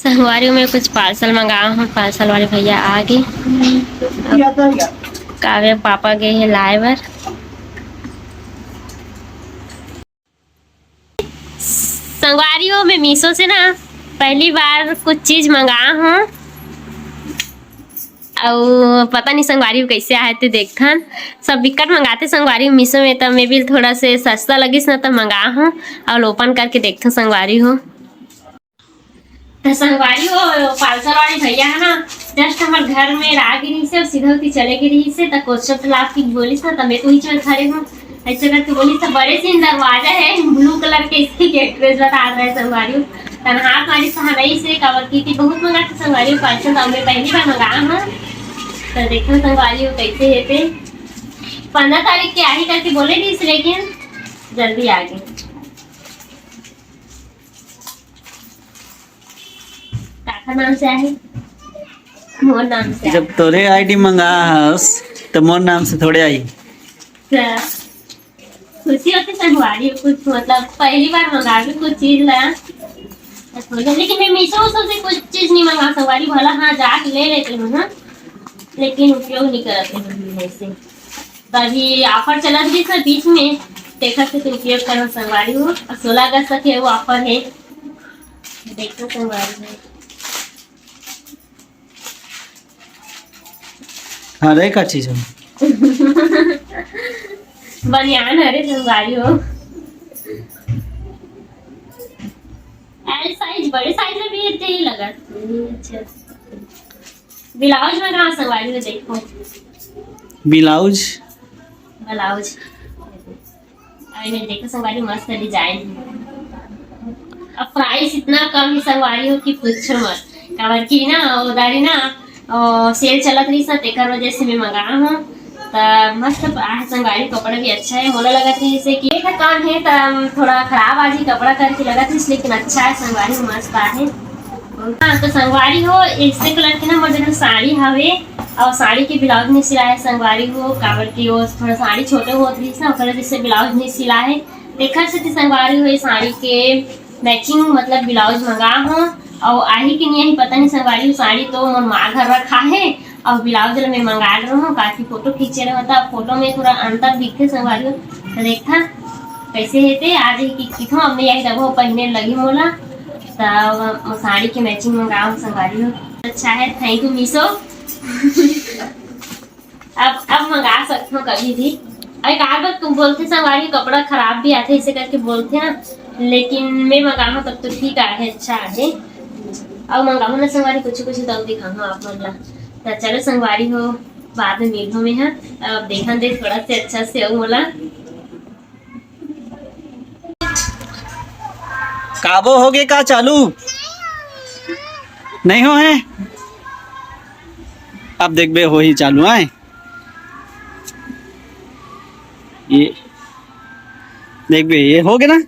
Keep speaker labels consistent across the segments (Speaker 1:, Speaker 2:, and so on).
Speaker 1: संगवारी में कुछ पार्सल मंगाया हूँ। पार्सल वाले भैया आ गए। काव्य पापा गए हैं लाए बर। संगवारियों में मीशो से ना पहली बार कुछ चीज मंगाया हूँ और पता नहीं संगवारी कैसे आए थे देखन। सब बिकट मंगाते संगवारी मीशो में, तब मैं भी थोड़ा से सस्ता लगिस ना तब मंगाया हूँ और ओपन करके देखते संगवारी हो। तो संगवारी हो पार्सल वाले भैया है ना जस्ट हमारे घर में आ गिरी से और सीधा होती चले गिरी से तो क्वेश्चन लाभ की बोली ना तब मैं तो ही चल खड़े हूँ ऐसे करके बोली। तो बड़े से दरवाजा है ब्लू कलर के, इसकी एड्रेस बता रहा है संगवारी। तनहा हमारी सहनाई से कवर की थी, बहुत मंगाते संगवारी पार्सल तो मैं पहली बार मंगाया हूँ। तो देखो संगवारी हो कैसे है थे 15 तारीख के आई करके बोले थी इस, लेकिन जल्दी आ गए। काका नाम से आई, मोर नाम से।
Speaker 2: जब तोरे आईडी मंगा तो मोर नाम से थोड़े आई।
Speaker 1: खुशी होती संगवारी कुछ मतलब पहली बार मंगा भी कुछ चीज ला, लेकिन मैं मीशो से कुछ चीज नहीं मंगा संगवारी। भला हाँ जाके ले लेते हूँ ना, लेकिन उपयोग नहीं करते ऐसे। तभी ऑफर चला थी सर बीच में, देखा से तो उपयोग करो संगवारी हो। 16 अगस्त तक है वो ऑफर है, देखो संगवारी है।
Speaker 2: हाँ रे का चीज है
Speaker 1: बनियान अरे संगवारी हो। एल साइज बड़े साइज में भी इतने ही लगा। अच्छा ब्लाउज में कहाँ संगवारी हो देखो,
Speaker 2: ब्लाउज
Speaker 1: ब्लाउज अरे देखो संगवारी मस्त डिजाइन। अब प्राइस इतना कम ही संगवारी हो कि पूछो मत। कवर की ना उधारी ना सेल चलत रही सर तेकर वजह से मैं मंगाया हूँ। तो मस्त संगवारी कपड़ा भी अच्छा है। मोला लगा थी जैसे कि एक काम है तो थोड़ा खराब आज ही कपड़ा करके लगा थी, लेकिन अच्छा है संगवारी मस्त है। हाँ तो संगवारी हो इससे कलर की ना मोटे साड़ी हवे और साड़ी के ब्लाउज नहीं सिलाए संगवारी हो। काबर की वो थोड़ा साड़ी छोटे होत रही ना ओकरा जैसे ब्लाउज नहीं सिलाए। देखा से संगवारी हो साड़ी के मैचिंग मतलब ब्लाउज मंगा हूँ और आही की नहीं पता नहीं संगवारी साड़ी तो मोर माँ घर रखा है और ब्लाउज में मंगा रहा हूँ। काफी फोटो खींचे रहा था, फोटो में थोड़ा अंतर दिखे संगवारी हो। तो देखा कैसे है थे आज ही किथों अब यही दबो पहनने लगी मोला। तो साड़ी की मैचिंग मंगाओ संगवारी हो। अच्छा है, थैंक यू मीशो। अब मंगा सकते हो कभी भी। एक आध बार तुम बोलते संगवारी कपड़ा खराब भी आते इसे करके बोलते ना, लेकिन मैं मंगाऊँ तब तो ठीक है अच्छा है। अब मंगाऊँ ना संगवारी कुछ कुछ तब दिखाऊँ आप मतलब। तो चलो संगवारी हो बाद में मिलो में है। अब देखा दे थोड़ा से अच्छा से हो बोला।
Speaker 2: काबो हो गए का चालू नहीं हो है। अब देख बे हो ही चालू है ये, देख बे ये हो गया ना।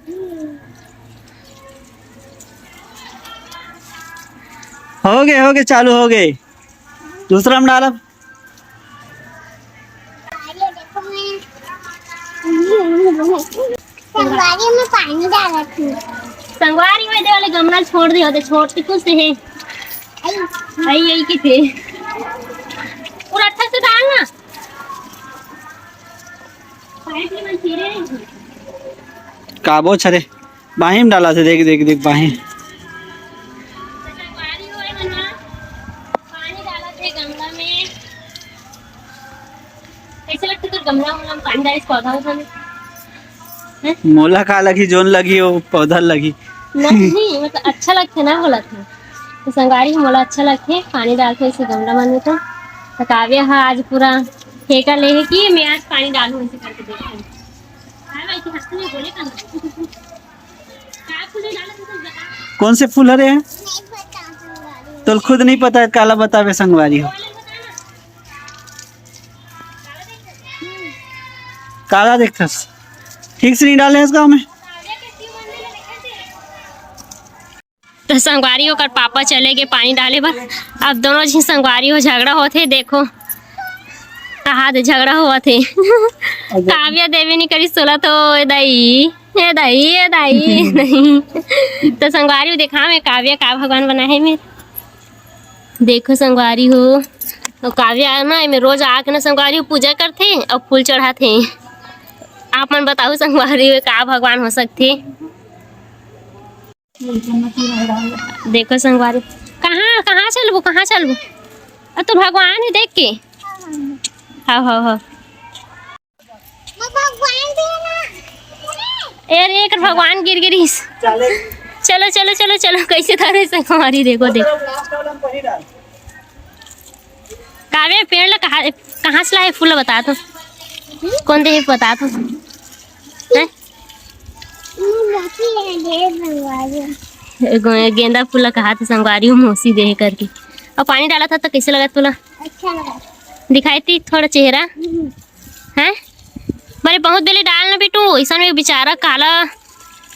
Speaker 2: हो गए चालू हो गए। दूसरा हम डालब
Speaker 3: संगवारी में पानी डाला थी।
Speaker 1: संगवारी में दे वाले गमला छोड़ दिए होते, छोड़ते कुछ है आई यही के थे। पूरा अच्छा से डालना
Speaker 2: काबो छरे बाहिम डाला थे। देख देख देख बाहिम
Speaker 1: पानी डाला थे गमला में। कैसे लगता तो गमला में पानी डाले पौधा में
Speaker 2: मोला का लगी जोन लगी वो पौधा लगी
Speaker 1: नहीं मतलब अच्छा लगता ना बोला था। तो संगवारी मोला अच्छा लगते पानी डालते इसे गमला मन में। तो काव्य हाँ आज पूरा ठेका ले है कि मैं आज पानी डालूं ऐसे करके देखते हैं।
Speaker 2: कौन से फूल हरे हैं तो खुद नहीं पता काला बतावे संगवारी हो। काला देखता ठीक से नहीं डाले इस गाँव में।
Speaker 1: तो संगवारी होकर पापा चले गए पानी डाले बर। अब दोनों जी संगवारी हो झगड़ा होते देखो कहा झगड़ा हुआ थे। काव्या देवी नहीं करी सोला तो दाई ये दाई नहीं। तो संगवारी देखा मैं काव्या का भगवान बना है मेरे। देखो संगवारी हो और काव्या ना मैं रोज आके ना संगवारी हो पूजा करते और फूल चढ़ाते। आप मन बताओ संगवारी हो का भगवान हो सकते। देखो संगवारी कहाँ कहाँ चलबू अब तो भगवान है देख के। हाँ
Speaker 3: भगवान भी है ना।
Speaker 1: अरे एक भगवान गिर गिरीस। चलो कैसे धरे संगवारी देखो काव्या पेड़ ला कहाँ से लाए फूल बता तो कौन दे बता तो गेंदा फूल कहा था संगवारी मौसी दे करके और पानी डाला था तो कैसे लगा तुला?
Speaker 3: अच्छा लगा।
Speaker 1: दिखाई थी थोड़ा चेहरा है बड़े बहुत बेले डालना बेटू ऐसा में बेचारा काला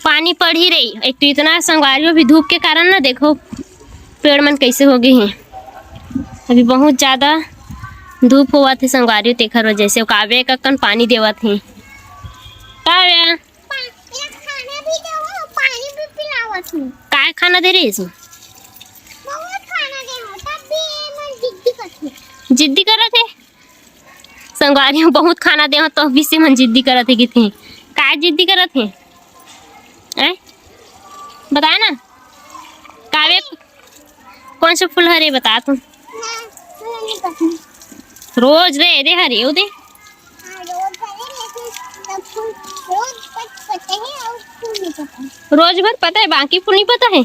Speaker 1: पानी पड़ ही रही। एक तो इतना संगवारी भी धूप के कारण ना देखो पेड़ मन कैसे हो गए हैं। अभी बहुत ज्यादा धूप हुआ थे संगवारी तेखर वजह से काव्य का कन पानी देवा थे। काव्या
Speaker 3: खाना भी दो पानी भी पिलावत हूँ।
Speaker 1: काय खाना दे रही इसमें?
Speaker 3: बहुत खाना दे हो तब भी मैं जिद्दी करती।
Speaker 1: जिद्दी कर थे संगवारी बहुत खाना दे तो भी से मन जिद्दी करत है कितने काय जिद्दी करत है बताए ना काव्य कौन सा फूल हरे बता तुम? रोज रे हरे दे रोज भर पता है बाकी फूल नहीं पता है।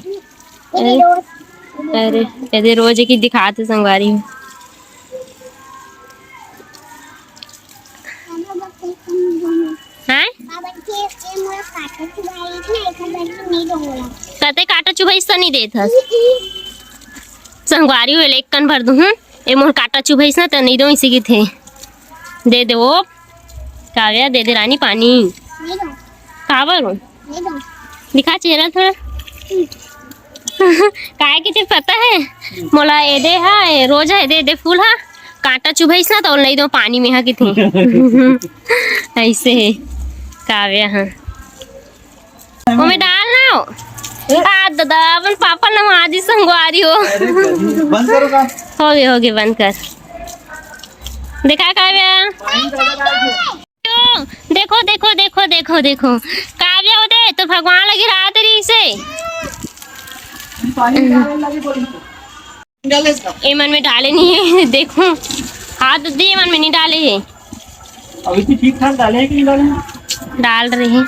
Speaker 1: अरे यदि रोज की दिखाते संगवारी में कते काटा चुभाई तो नहीं देत हस संगवारी एक कन भर दूँ ए मोर काटा चुभाई ना तो नहीं दो इसी की थे दे दे वो काव्या दे दे रानी पानी कावर दिखा चेहरा थोड़ा काय के पता है मोला ए दे हा रोज है दे फूल हा कांटा चुभाई ना तो नहीं दो पानी में हा की थे ऐसे है काव्या हाँ वो में डाल ना दादा अपन पापा नमाजी संगवारी हो
Speaker 2: बंद करो काम।
Speaker 1: हो गए बंद कर देखा काव्या देखो काव्या हो दे तो भगवान लगी रात रही से ए मन में डाले नहीं है देखो हाथ दे मन में नहीं डाले है
Speaker 2: अभी ठीक ठाक डाले कि नहीं डाले?
Speaker 1: डाल रहे हैं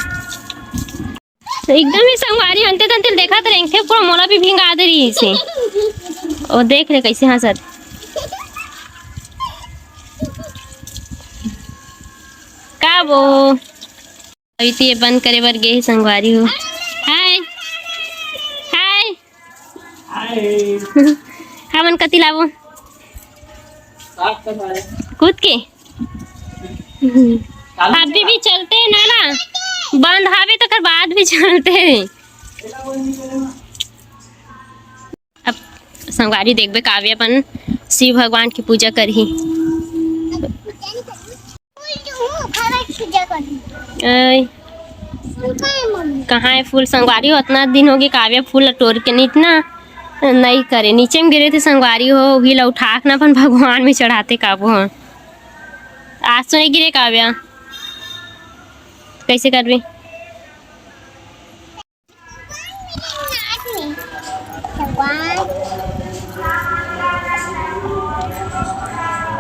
Speaker 1: तो एकदम ही संगवारी अंते तंते देखा तो रेंगे पूरा मोला भी भिंगा दे रही इसे और देख ले कैसे हंसत का वो अभी तो ये बंद करे बर गए संगवारी हो। हाय हाँ मन कति लावो कूद के अभी भी चलते हैं ना बंद हावे तो कर बाद भी चलते हैं। अब संगवारी देखबे काव्य अपन शिव भगवान की पूजा करही कहाँ है फूल संगवारी हो इतना दिन हो गए काव्य फूल टोर के नहीं करे नीचे में गिरे थे संगवारी हो भी ला उठा के ना अपन भगवान में चढ़ाते काबू हाँ आज तो नहीं गिरे काव्या कैसे करबे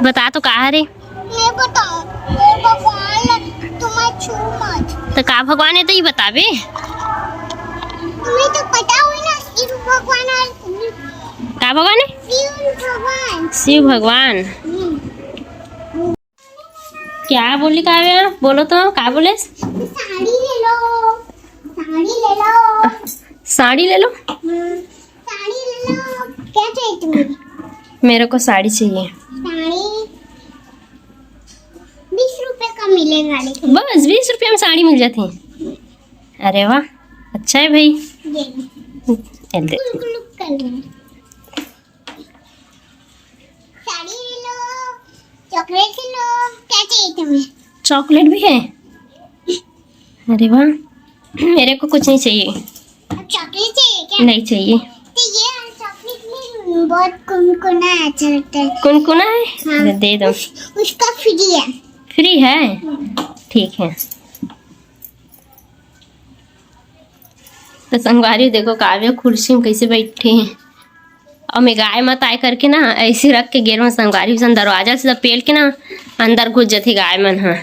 Speaker 1: बता तो कहा रे तो का भगवान है तो ये बतावे
Speaker 3: तुम्हें तो पता हुई ना शिव भगवान
Speaker 1: का भगवान है शिव भगवान क्या बोली काव्या बोलो तो का बोले
Speaker 3: साड़ी ले लो
Speaker 1: साड़ी ले लो
Speaker 3: क्या चाहिए तुम्हें?
Speaker 1: मेरे को साड़ी चाहिए
Speaker 3: साड़ी 20 रुपए का मिलेगा लेकिन
Speaker 1: बस 20 रुपये में साड़ी मिल जाती है। अरे वाह अच्छा है भाई
Speaker 3: ये
Speaker 1: दे
Speaker 3: गुलगुलू कर लो साड़ी ले लो चॉकलेट ले लो क्या चाहिए तुम्हें?
Speaker 1: चॉकलेट भी है। अरे वाह मेरे को कुछ नहीं चाहिए।
Speaker 3: अब चॉकलेट चाहिए क्या?
Speaker 1: नहीं चाहिए।
Speaker 3: तो ये चॉकलेट में बहुत कुनकुना है, अच्छा लगता है।
Speaker 1: कुनकुना है?
Speaker 3: हाँ।
Speaker 1: दे दो।
Speaker 3: उसका फ्री है।
Speaker 1: फ्री है? ठीक है। तो संगवारी देखो काव्या कुर्सी में कैसे बैठे हैं, और मैं गाय मत आए करके ना ऐसे रख के गेर में संगवारी सन दरवाजा से पेल के ना अंदर घुस जाती गाय मन। हाँ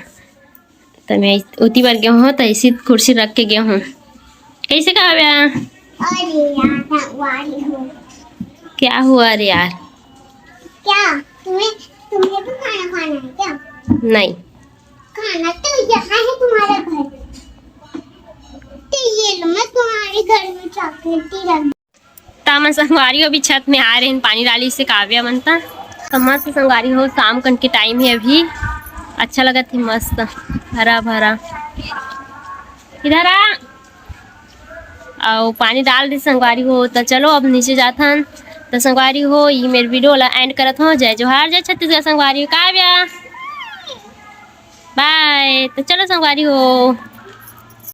Speaker 1: तो मैं उती बार गया हूँ तो ऐसी कुर्सी रख के गया हूँ। कैसे काव्या?
Speaker 3: अरे यार संगवारी हो।
Speaker 1: क्या हुआ अरे यार?
Speaker 3: क्या तुम्हें भी खाना है क्या?
Speaker 1: नहीं।
Speaker 3: खाना तो यहाँ है तुम्हारा घर। तो ये लो, मैं तुम्हारे घर में चॉकलेट ही रख।
Speaker 1: तामन संगवारी अभी छत में आ रहे हैं पानी डाली से काव्या बनता तो मस्त संगवारी हो। शाम कन के टाइम है अभी, अच्छा लगा थी मस्त हरा भरा। इधर आ और पानी डाल दी संगवारी हो। तो चलो अब नीचे जाता तो संगवारी हो ये मेरे वीडियो ला एंड करत हो। जय जोहार, जय छत्तीसगढ़ संगवारी हो। काव्या बाय। तो चलो संगवारी हो।